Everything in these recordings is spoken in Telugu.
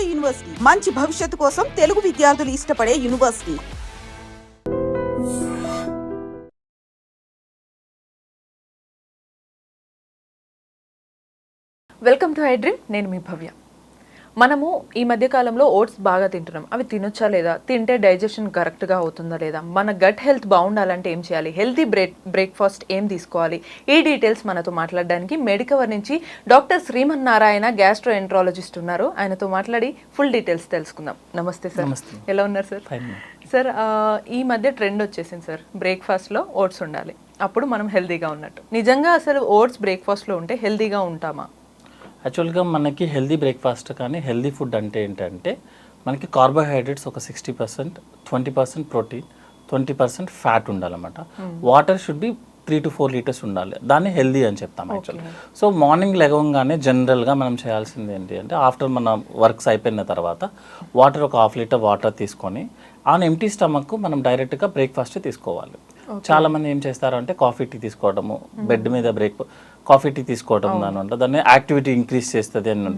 నాడు యూనివర్సిటీ మంచి భవిష్యత్తు కోసం తెలుగు విద్యార్థులు ఇష్టపడే university. Welcome to I dream. నేను మీ భవ్య. మనము ఈ మధ్య కాలంలో ఓట్స్ బాగా తింటున్నాం. అవి తినొచ్చా లేదా, తింటే డైజెషన్ కరెక్ట్గా అవుతుందా లేదా, మన గట్ హెల్త్ బాగుండాలంటే ఏం చేయాలి, హెల్తీ బ్రేక్ఫాస్ట్ ఏం తీసుకోవాలి, ఈ డీటెయిల్స్ మనతో మాట్లాడడానికి మెడికవర్ నుంచి డాక్టర్ శ్రీమన్ నారాయణ గ్యాస్ట్రోఎంట్రాలజిస్ట్ ఉన్నారు. ఆయనతో మాట్లాడి ఫుల్ డీటెయిల్స్ తెలుసుకుందాం. నమస్తే సార్. ఎలా ఉన్నారు సార్? సార్, ఈ మధ్య ట్రెండ్ వచ్చేసింది సార్, బ్రేక్ఫాస్ట్లో ఓట్స్ ఉండాలి, అప్పుడు మనం హెల్తీగా ఉన్నట్టు. నిజంగా అసలు ఓట్స్ బ్రేక్ఫాస్ట్లో ఉంటే హెల్తీగా ఉంటామా? యాక్చువల్గా మనకి హెల్దీ బ్రేక్ఫాస్ట్ కానీ హెల్దీ ఫుడ్ అంటే ఏంటంటే మనకి కార్బోహైడ్రేట్స్ ఒక 60%, 20% ప్రోటీన్, 20% ఫ్యాట్ ఉండాలన్నమాట. Water should be 3 to 4 litres ఉండాలి. దాన్ని హెల్దీ అని చెప్తాం యాక్చువల్గా. సో మార్నింగ్ లెగవగానే జనరల్గా మనం చేయాల్సింది ఏంటి అంటే ఆఫ్టర్ మన వర్క్స్ అయిపోయిన తర్వాత వాటర్ ఒక 1/2 లీటర్ వాటర్ తీసుకొని ఆన్ ఎంటీ స్టమక్ మనం డైరెక్ట్గా బ్రేక్ఫాస్ట్ తీసుకోవాలి. చాలా మంది ఏం చేస్తారు అంటే కాఫీ టీ తీసుకోవడము, బెడ్ మీద కాఫీ టీ తీసుకోవడం అనమాట, దాన్ని యాక్టివిటీ ఇంక్రీజ్ చేస్తుంది అని.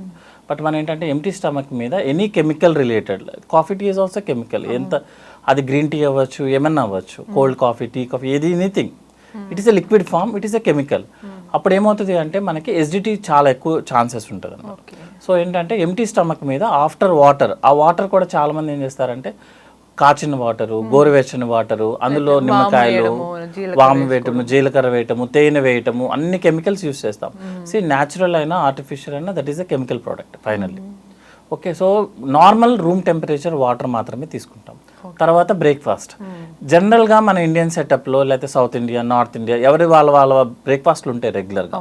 బట్ మనం ఏంటంటే ఎంటీ స్టమక్ మీద any chemical related, coffee tea is also chemical, ఎంత అది గ్రీన్ టీ అవ్వచ్చు, ఏమన్నా అవ్వచ్చు, కోల్డ్ కాఫీ, టీ కాఫీ, ఏది anything, it is a liquid form, it is a chemical. అప్పుడు ఏమవుతుంది అంటే మనకి ఎసిడిటీ చాలా ఎక్కువ ఛాన్సెస్ ఉంటుంది అన్నమాట. సో ఏంటంటే ఎంటీ స్టమక్ మీద ఆఫ్టర్ వాటర్, ఆ వాటర్ కూడా చాలా మంది ఏం చేస్తారంటే కాచిన వాటరు, గోరువెచ్చని వాటరు, అందులో నిమ్మకాయలు, వాము వేయటము, జీలకర్ర వేయటము, తేనె వేయటము, అన్ని కెమికల్స్ యూస్ చేస్తాం. న్యాచురల్ అయినా ఆర్టిఫిషియల్ అయినా that is a chemical product finally. Okay, so normal room temperature water మాత్రమే తీసుకుంటాం. తర్వాత బ్రేక్ఫాస్ట్ జనరల్గా మన ఇండియన్ సెటప్లో లేకపోతే సౌత్ ఇండియా, నార్త్ ఇండియా ఎవరి వాళ్ళ బ్రేక్ఫాస్ట్లు ఉంటాయి రెగ్యులర్గా.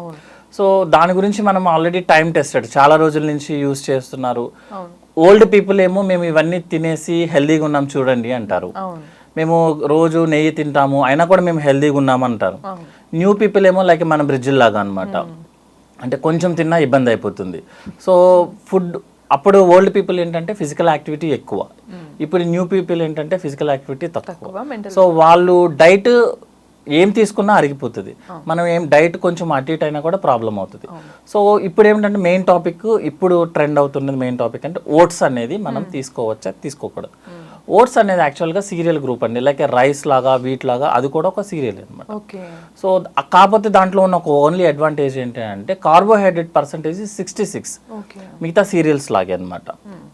సో దాని గురించి మనం ఆల్రెడీ టైం టెస్టెడ్, చాలా రోజుల నుంచి యూస్ చేస్తున్నారు. ఓల్డ్ పీపుల్ ఏమో మేము ఇవన్నీ తినేసి హెల్దీగా ఉన్నాం చూడండి అంటారు, మేము రోజు నెయ్యి తింటాము అయినా కూడా మేము హెల్దీగా ఉన్నాము అంటారు. న్యూ పీపుల్ ఏమో లైక్ మన బ్రిడ్జిల్ లాగా అనమాట, అంటే కొంచెం తిన్నా ఇబ్బంది అయిపోతుంది. సో ఫుడ్ అప్పుడు ఓల్డ్ పీపుల్ ఏంటంటే ఫిజికల్ యాక్టివిటీ ఎక్కువ, ఇప్పుడు న్యూ పీపుల్ ఏంటంటే ఫిజికల్ యాక్టివిటీ తక్కువ. సో వాళ్ళు డైట్ ఏం తీసుకున్నా అరిగిపోతుంది, మనం ఏం డైట్ కొంచెం అటు ఇటు అయినా కూడా ప్రాబ్లం అవుతుంది. సో ఇప్పుడు ఏమిటంటే మెయిన్ టాపిక్, ఇప్పుడు ట్రెండ్ అవుతున్నది మెయిన్ టాపిక్ అంటే ఓట్స్ అనేది మనం తీసుకోవచ్చా తీసుకోకూడదు. ఓట్స్ అనేది యాక్చువల్గా సీరియల్ గ్రూప్ అండి, లైక్ రైస్ లాగా, వీట్ లాగా, అది కూడా ఒక సీరియల్ అనమాట. సో కాకపోతే దాంట్లో ఉన్న ఒక ఓన్లీ అడ్వాంటేజ్ ఏంటంటే కార్బోహైడ్రేట్ పర్సంటేజ్ 66 మిగతా సీరియల్స్ లాగే అనమాట.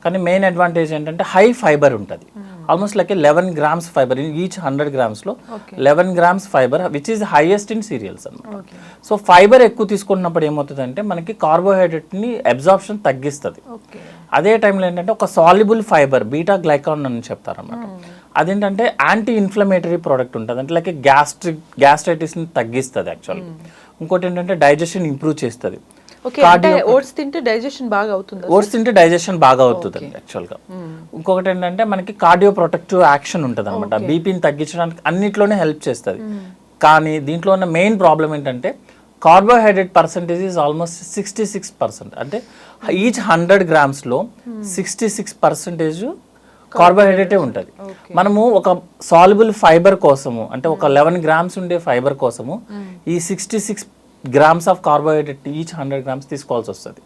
కానీ మెయిన్ అడ్వాంటేజ్ ఏంటంటే హై ఫైబర్ ఉంటుంది, almost like 11 grams fibre in each 100 grams లో 11 grams fibre which is highest in serials అనమాట. సో ఫైబర్ ఎక్కువ తీసుకున్నప్పుడు ఏమవుతుందంటే మనకి కార్బోహైడ్రేట్ని అబ్జార్ప్షన్ తగ్గిస్తుంది. అదే టైంలో ఏంటంటే ఒక సాల్యుబుల్ ఫైబర్ బీటా గ్లైకాన్ అని చెప్తారన్నమాట, అదేంటంటే యాంటీ ఇన్ఫ్లమేటరీ ప్రోడక్ట్ ఉంటుంది, అంటే లైక్ గ్యాస్ట్రైటిస్ని తగ్గిస్తుంది యాక్చువల్గా. ఇంకోటి ఏంటంటే డైజెషన్ ఇంప్రూవ్ చేస్తుంది. ఓట్స్ తింటే డైజెషన్ బాగా అవుతుంది, ఓట్స్ తింటే డైజెషన్ బాగా అవుతుంది యాక్చువల్గా. ఇంకొకటి ఏంటంటే మనకి కార్డియో ప్రొటెక్టివ్ యాక్షన్ ఉంటుంది అనమాట, బీపీని తగ్గించడానికి అన్నిట్లోనే హెల్ప్ చేస్తుంది. కానీ దీంట్లో ఉన్న మెయిన్ ప్రాబ్లం ఏంటంటే కార్బోహైడ్రేట్ పర్సంటేజ్ ఈజ్ ఆల్మోస్ట్ 66%, అంటే ఈచ్ 100 grams లో 66% కార్బోహైడ్రేటే ఉంటుంది. మనము ఒక సాల్యుబుల్ ఫైబర్ కోసము, అంటే ఒక 11 grams ఉండే ఫైబర్ కోసము ఈ 66 grams of carbohydrate each 100 grams తీసుకోవాల్సి వస్తుంది.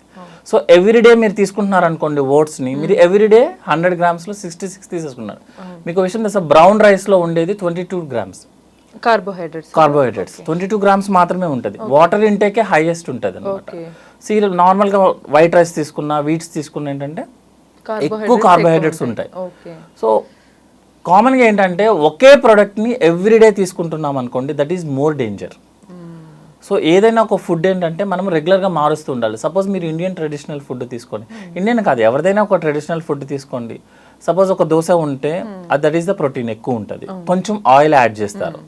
సో ఎవ్రీడే మీరు తీసుకుంటున్నారు అనుకోండి ఓట్స్ని, మీరు ఎవ్రీడే 100 grams లో 66 తీసేసుకున్నారు. మీకు విషయం తెలుసా, బ్రౌన్ రైస్లో ఉండేది 22 grams కార్బోహైడ్రేట్స్ 22 grams మాత్రమే ఉంటుంది. వాటర్ ఇంటేకే హైయెస్ట్ ఉంటుంది అనమాట. సీరియల్ నార్మల్గా వైట్ రైస్ తీసుకున్నా, వీట్స్ తీసుకున్నా ఏంటంటే ఎక్కువ కార్బోహైడ్రేట్స్ ఉంటాయి. సో కామన్గా ఏంటంటే ఒకే ప్రోడక్ట్ని ఎవ్రీడే తీసుకుంటున్నాం అనుకోండి, that is more danger. So ఏదైనా ఒక ఫుడ్ ఏంటంటే మనం రెగ్యులర్గా మారుస్తూ ఉండాలి. సపోజ్ మీరు ఇండియన్ ట్రెడిషనల్ ఫుడ్ తీసుకోండి, ఇండియన్ కాదు ఎవరిదైనా ఒక ట్రెడిషనల్ ఫుడ్ తీసుకోండి. సపోజ్ ఒక దోశ ఉంటే దట్ ఈస్ ద ప్రోటీన్ ఎక్కువ ఉంటుంది, కొంచెం ఆయిల్ యాడ్ చేస్తారు,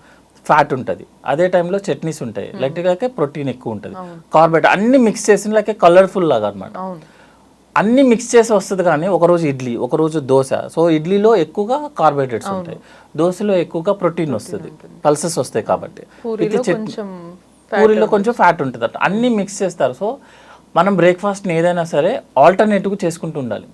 ఫ్యాట్ ఉంటుంది. అదే టైంలో చట్నీస్ ఉంటాయి, లైక్ ప్రోటీన్ ఎక్కువ ఉంటుంది, కార్బోహైడ్రేట్ అన్ని మిక్స్ చేసిన లైక్ కలర్ఫుల్ లాగా అనమాట. అన్ని మిక్స్ చేసి వస్తుంది. కానీ ఒకరోజు ఇడ్లీ, ఒకరోజు దోశ. సో ఇడ్లీలో ఎక్కువగా కార్బోహైడ్రేట్స్ ఉంటాయి, దోశలో ఎక్కువగా ప్రోటీన్ వస్తుంది, పల్సెస్ వస్తాయి కాబట్టి. పూరీలో కొంచెం ఫ్యాట్ ఉంటుంది, అన్ని మిక్స్ చేస్తారు. సో మనం బ్రేక్ఫాస్ట్ని ఏదైనా సరే ఆల్టర్నేటివ్ చేసుకుంటూ ఉండాలి.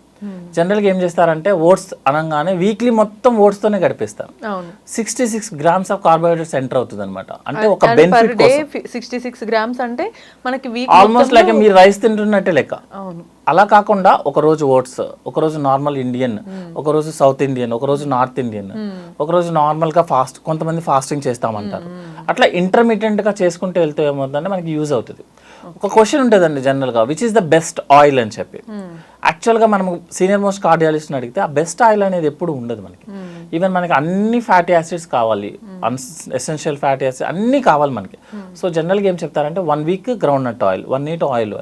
జనరల్గా ఏం చేస్తారంటే ఓట్స్ అనగానే వీక్లీ మొత్తం ఓట్స్తోనే గడిపిస్తారు. అవును. 66 grams ఆఫ్ కార్బోహైడ్రేట్స్ ఎంటర్ అవుతుంది అనమాట. అంటే ఒక బెనిఫిట్ డే 66 గ్రామ్స్ అంటే మనకి వీక్ ఆల్మోస్ట్ లైక్ మీరు రైస్ తింటున్నట్టే లెక్క. అవును. అలా కాకుండా ఒక రోజు ఓట్స్, ఒక రోజు నార్మల్ ఇండియన్, ఒక రోజు సౌత్ ఇండియన్, ఒక రోజు నార్త్ ఇండియన్, ఒక రోజు నార్మల్ గా కొంతమంది ఫాస్టింగ్ చేస్తామంటారు. అట్లా ఇంటర్మీడియట్ గా చేసుకుంటూ వెళ్తే ఏమవుతుందంటే మనకి యూజ్ అవుతుంది. ఒక క్వశ్చన్ ఉంటుందండి జనరల్ గా, which is the best oil అని చెప్పి. యాక్చువల్ గా మనం సీనియర్ మోస్ట్ కార్డియాలజిస్ట్ అడిగితే ఆ బెస్ట్ ఆయిల్ అనేది ఎప్పుడు ఉండదు మనకి. ఈవెన్ మనకి అన్ని ఫ్యాటీ యాసిడ్స్ కావాలి, ఎసెన్షియల్ ఫ్యాటీ యాసిడ్స్ అన్నీ కావాలి మనకి. సో జనరల్గా ఏం చెప్తారంటే 1 week groundnut oil, 1 week oil,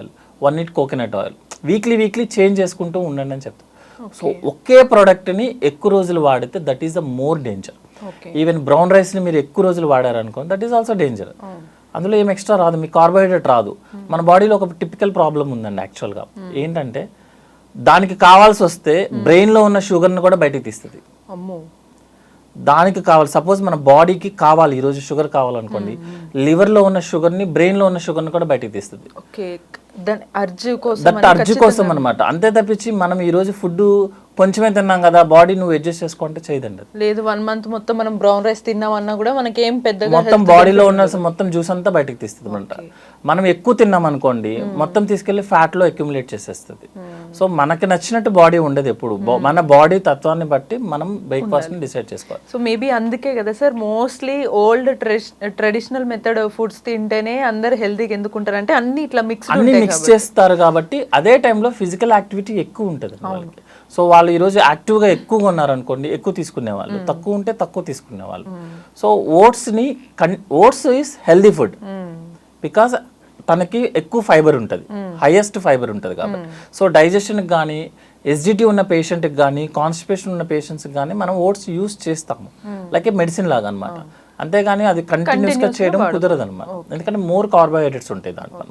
1 week coconut oil, weekly change చేసుకుంటూ ఉండండి అని చెప్తారు. సో ఒకే ప్రోడక్ట్ని ఎక్కువ రోజులు వాడితే that is the more danger. Even brown రైస్ని మీరు ఎక్కువ రోజులు వాడారనుకోండి, దట్ ఈస్ ఆల్సో డేంజర్. అందులో ఏం ఎక్స్ట్రా రాదు, మీకు కార్బోహైడ్రేట్ రాదు. మన బాడీలో ఒక టిపికల్ ప్రాబ్లం ఉందండి యాక్చువల్గా. ఏంటంటే దానికి కావాల్సి వస్తే బ్రెయిన్లో ఉన్న షుగర్ని కూడా బయటికి తీస్తుంది. దానికి కావాలి, సపోజ్ మన బాడీకి కావాలి ఈరోజు షుగర్ కావాలనుకోండి, లివర్లో ఉన్న షుగర్ని బ్రెయిన్లో ఉన్న షుగర్ని కూడా బయటికి తీస్తుంది. దట్ అర్జు కోసం అనమాట. అంతే తప్పించి మనం ఈరోజు ఫుడ్ కొంచెమే తిన్నాం కదా బాడీ నువ్వు అడ్జస్ట్ చేసుకుంటే చేయదండి. లేదు 1 month మొత్తం మనం బ్రౌన్ రైస్ తిన్నామన్నా కూడా మనకి ఏం పెద్దగా మొత్తం బాడీలో ఉన్న మొత్తం జ్యూస్ అంతా బయటకు తీస్తుంది అనమాట. మనం ఎక్కువ తిన్నాం అనుకోండి, మొత్తం తీసుకెళ్లి ఫ్యాట్ లో అక్యుములేట్ చేసేస్తుంది. సో మనకి నచ్చినట్టు బాడీ ఉండదు ఎప్పుడు. మన బాడీ తత్వాన్ని బట్టి మనం బ్రేక్ఫాస్ట్ ని డిసైడ్ చేసుకోవాలి. సో మేబీ అందుకే కదా sir mostly old traditional method foods తింటేనే అందరు హెల్తీగా ఎందుకుంటారు అంటే అన్ని ఇట్లా మిక్స్ చేస్తారు కాబట్టి. అదే టైంలో ఫిజికల్ యాక్టివిటీ ఎక్కువ ఉంటుంది వాళ్ళకి. సో వాళ్ళు ఈరోజు యాక్టివ్గా ఎక్కువగా ఉన్నారనుకోండి, ఎక్కువ తీసుకునే వాళ్ళు, తక్కువ ఉంటే తక్కువ తీసుకునే వాళ్ళు. So oats is healthy food because తనకి ఎక్కువ ఫైబర్ ఉంటుంది, హైయెస్ట్ ఫైబర్ ఉంటుంది కాబట్టి. సో డైజెషన్కి కానీ, ఎస్జిటీ ఉన్న పేషెంట్కి కానీ, కాన్స్టిపేషన్ ఉన్న పేషెంట్స్కి కానీ మనం ఓట్స్ యూస్ చేస్తాము లైక్ మెడిసిన్ లాగా అనమాట. అంతేగాని అది కంటిన్యూస్గా చేయడం కుదరదు అనమాట, ఎందుకంటే మోర్ కార్బోహైడ్రేట్స్ ఉంటాయి దాంట్లో.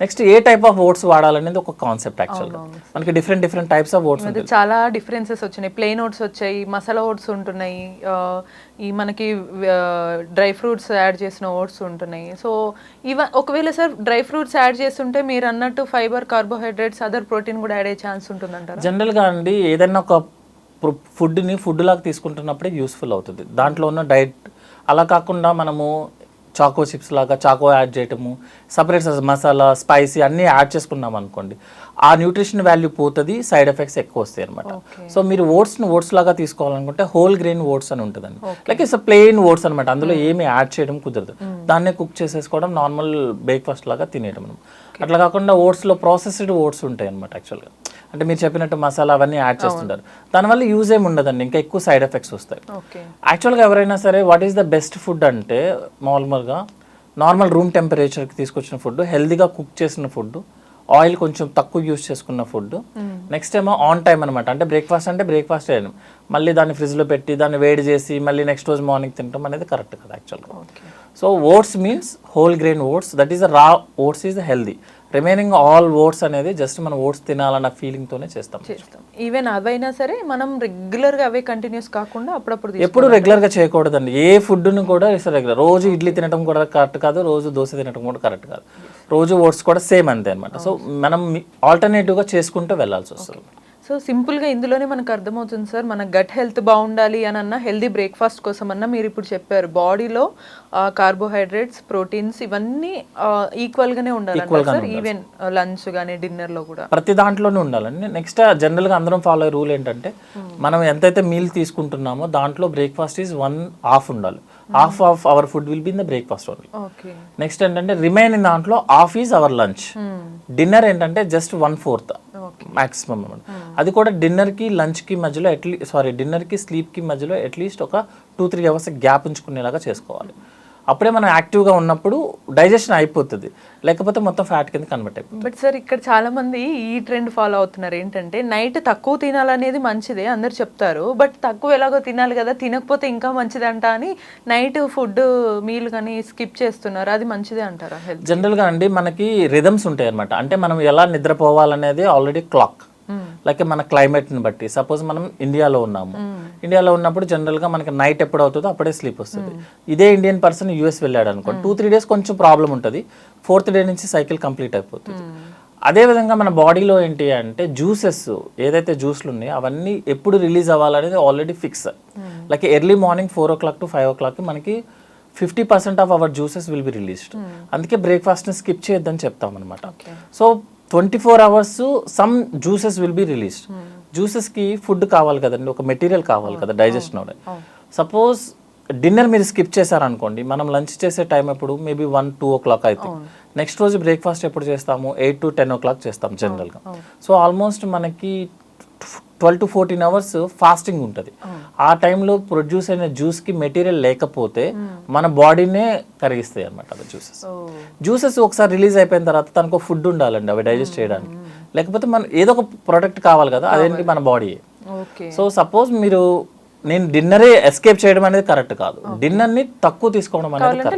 Next a type of oats వాడాలనేది ఒక కాన్సెప్ట్ యాక్చువల్గా. మనకి డిఫరెంట్ టైప్స్ ఆఫ్ ఓట్స్ ఉంటాయి. చాలా డిఫరెన్సెస్ వచ్చినాయి. ప్లెయిన్ ఓట్స్ వచ్చాయి, మసాలా ఓట్స్ ఉంటున్నాయి, ఈ మనకి డ్రై ఫ్రూట్స్ యాడ్ చేసిన ఓట్స్ ఉంటున్నాయి. సో ఒకవేళ సార్ డ్రై ఫ్రూట్స్ యాడ్ చేస్తుంటే మీరు అన్నట్టు ఫైబర్, కార్బోహైడ్రేట్స్, అదర్ ప్రోటీన్ కూడా యాడ్ అయ్యే ఛాన్స్ ఉంటుందంటారా? జనరల్గా అండి ఏదైనా ఒక ఫుడ్ని ఫుడ్ లాగా తీసుకుంటున్నప్పుడే యూస్ఫుల్ అవుతుంది దాంట్లో ఉన్న డైట్. అలా కాకుండా మనము చాకో చిప్స్ లాగా చాకో యాడ్ చేయటము, సపరేట్ మసాలా, స్పైసీ అన్నీ యాడ్ చేసుకున్నాం అనుకోండి, ఆ న్యూట్రిషన్ వాల్యూ పోతుంది, సైడ్ ఎఫెక్ట్స్ ఎక్కువ వస్తాయి అనమాట. సో మీరు ఓట్స్ లాగా తీసుకోవాలనుకుంటే హోల్ గ్రెయిన్ ఓట్స్ అని ఉంటుందండి. లైక్ ఇట్స్ ప్లెయిన్ ఓట్స్ అనమాట, అందులో ఏమి యాడ్ చేయడం కుదరదు. దాన్నే కుక్ చేసేసుకోవడం, నార్మల్ బ్రేక్ఫాస్ట్ లాగా తినేయడం. అట్లా కాకుండా ఓట్స్లో ప్రాసెస్డ్ ఓట్స్ ఉంటాయి అనమాట యాక్చువల్గా. అంటే మీరు చెప్పినట్టు మసాలా అవన్నీ యాడ్ చేస్తుంటారు, దానివల్ల యూజ్ ఏమి ఉండదండి, ఇంకా ఎక్కువ సైడ్ ఎఫెక్ట్స్ వస్తాయి. యాక్చువల్గా ఎవరైనా సరే what is the best food అంటే నార్మల్ రూమ్ టెంపరేచర్కి తీసుకొచ్చిన ఫుడ్, హెల్దీగా కుక్ చేసిన ఫుడ్, ఆయిల్ కొంచెం తక్కువ యూజ్ చేసుకున్న ఫుడ్, నెక్స్ట్ ఏమో ఆన్ టైం అనమాట. అంటే బ్రేక్ఫాస్ట్ చేయడం, మళ్ళీ దాన్ని ఫ్రిడ్జ్లో పెట్టి దాన్ని వేడి చేసి మళ్ళీ నెక్స్ట్ రోజు మార్నింగ్ తినడం అనేది కరెక్ట్ కదా యాక్చువల్గా. So oats means whole grain oats, that is the raw oats is healthy. Remaining all oats అనేది జస్ట్ మనం ఓట్స్ తినాలన్న ఫీలింగ్తోనే చేస్తాం. ఈవెన్ అవైనా సరే మనం రెగ్యులర్గా అవే కంటిన్యూస్ కాకుండా అప్పుడప్పుడు ఎప్పుడు రెగ్యులర్గా చేయకూడదండి. ఏ ఫుడ్ను కూడా రెగ్యులర్ రోజు ఇడ్లీ తినడం కూడా కరెక్ట్ కాదు, రోజు దోశ తినడం కూడా కరెక్ట్ కాదు, రోజు ఓట్స్ కూడా సేమ్ అంతే అనమాట. సో మనం ఆల్టర్నేటివ్గా చేసుకుంటూ వెళ్ళాల్సి వస్తుంది. సో సింపుల్గా ఇందులోనే మనకు అర్థమవుతుంది సార్, మన గట్ హెల్త్ బాగుండాలి అని అన్న హెల్దీ బ్రేక్ఫాస్ట్ కోసం అన్న మీరు ఇప్పుడు చెప్పారు బాడీలో కార్బోహైడ్రేట్స్, ప్రోటీన్స్ ఇవన్నీ ఈక్వల్గానే ఉండాలి సార్, ఈవెన్ లంచ్ కానీ డిన్నర్లో కూడా ప్రతి దాంట్లోనే ఉండాలండి. నెక్స్ట్ జనరల్గా అందరం ఫాలో అయ్యే రూల్ ఏంటంటే మనం ఎంతైతే మీల్ తీసుకుంటున్నామో దాంట్లో బ్రేక్ఫాస్ట్ ఈజ్ 1/2 ఉండాలి. half of our food will be in the breakfast only. Next ఏంటంటే రిమైన్ దాంట్లో half is our lunch. Dinner ఏంటంటే జస్ట్ 1/4 మాక్సిమం అనమాట. అది కూడా డిన్నర్కి లంచ్కి మధ్యలో డిన్నర్కి స్లీప్కి మధ్యలో అట్లీస్ట్ ఒక 2-3 hours గ్యాప్ ఉంచుకునేలాగా చేసుకోవాలి. అప్పుడే మనం యాక్టివ్గా ఉన్నప్పుడు డైజెషన్ అయిపోతుంది, లేకపోతే మొత్తం ఫ్యాట్ కింద కన్వర్ట్ అయిపోతుంది. బట్ సార్ ఇక్కడ చాలా మంది ఈ ట్రెండ్ ఫాలో అవుతున్నారు, ఏంటంటే నైట్ తక్కువ తినాలనేది మంచిదే అందరు చెప్తారు, బట్ తక్కువ ఎలాగో తినాలి కదా, తినకపోతే ఇంకా మంచిదంట అని నైట్ ఫుడ్ మీల్ కానీ స్కిప్ చేస్తున్నారు, అది మంచిదే అంటారా? జనరల్గా అండి మనకి రిథమ్స్ ఉంటాయి అనమాట. అంటే మనం ఎలా నిద్రపోవాలనేది ఆల్రెడీ క్లాక్, లైక్ మన క్లైమేట్ని బట్టి. సపోజ్ మనం ఇండియాలో ఉన్నప్పుడు జనరల్గా మనకి నైట్ ఎప్పుడు అవుతుందో అప్పుడే స్లీప్ వస్తుంది. ఇదే ఇండియన్ పర్సన్ యూఎస్ వెళ్ళాడు అనుకోండి, 2-3 days కొంచెం ప్రాబ్లం ఉంటుంది, 4th day నుంచి సైకిల్ కంప్లీట్ అయిపోతుంది. అదేవిధంగా మన బాడీలో ఏంటి అంటే జ్యూసెస్ ఏదైతే జ్యూస్లు ఉన్నాయో అవన్నీ ఎప్పుడు రిలీజ్ అవ్వాలనేది already fix. Like early morning 4 o'clock to 5 o'clock మనకి 50% of our juices will be released. అందుకే బ్రేక్ఫాస్ట్ని స్కిప్ చేయొద్దని చెప్తాం అనమాట. So 24 hours some juices will be released. జ్యూసెస్కి ఫుడ్ కావాలి కదండి, ఒక మెటీరియల్ కావాలి కదా డైజెషన్ అవ్వడం. సపోజ్ డిన్నర్ మీరు స్కిప్ చేశారనుకోండి, మనం లంచ్ చేసే టైం ఎప్పుడు మేబీ 1-2 o'clock అయితే నెక్స్ట్ రోజు బ్రేక్ఫాస్ట్ ఎప్పుడు చేస్తాము 8 to 10 o'clock చేస్తాం జనరల్గా. సో ఆల్మోస్ట్ మనకి 12 to 14 hours ఫాస్టింగ్ ఉంటుంది. ఆ టైంలో ప్రొడ్యూస్ అయిన జ్యూస్కి మెటీరియల్ లేకపోతే మన బాడీనే కరిగిస్తాయి అనమాట అవి జ్యూసెస్ ఒకసారి రిలీజ్ అయిపోయిన తర్వాత తనకు ఫుడ్ ఉండాలండి అవి డైజెస్ట్ చేయడానికి. లేకపోతే మన ఏదో ఒక ప్రోడక్ట్ కావాలి కదా, అదేంటి మన బాడీ. సో సపోజ్ మీరు నేను డిన్నరే ఎస్కేప్ చేయడం అనేది కరెక్ట్ కాదు. డిన్నర్ని తక్కువ తీసుకోవడం అనేది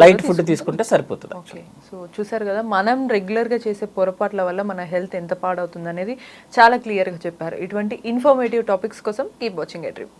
లైట్ ఫుడ్ తీసుకుంటే సరిపోతుంది. సో చూసారు కదా, మనం రెగ్యులర్గా చేసే పొరపాట్ల వల్ల మన హెల్త్ ఎంత పాడవుతుంది అనేది చాలా క్లియర్గా చెప్పారు. ఇటువంటి ఇన్ఫర్మేటివ్ టాపిక్స్ కోసం కీప్ వాచింగ్ ఎ డ్రీమ్.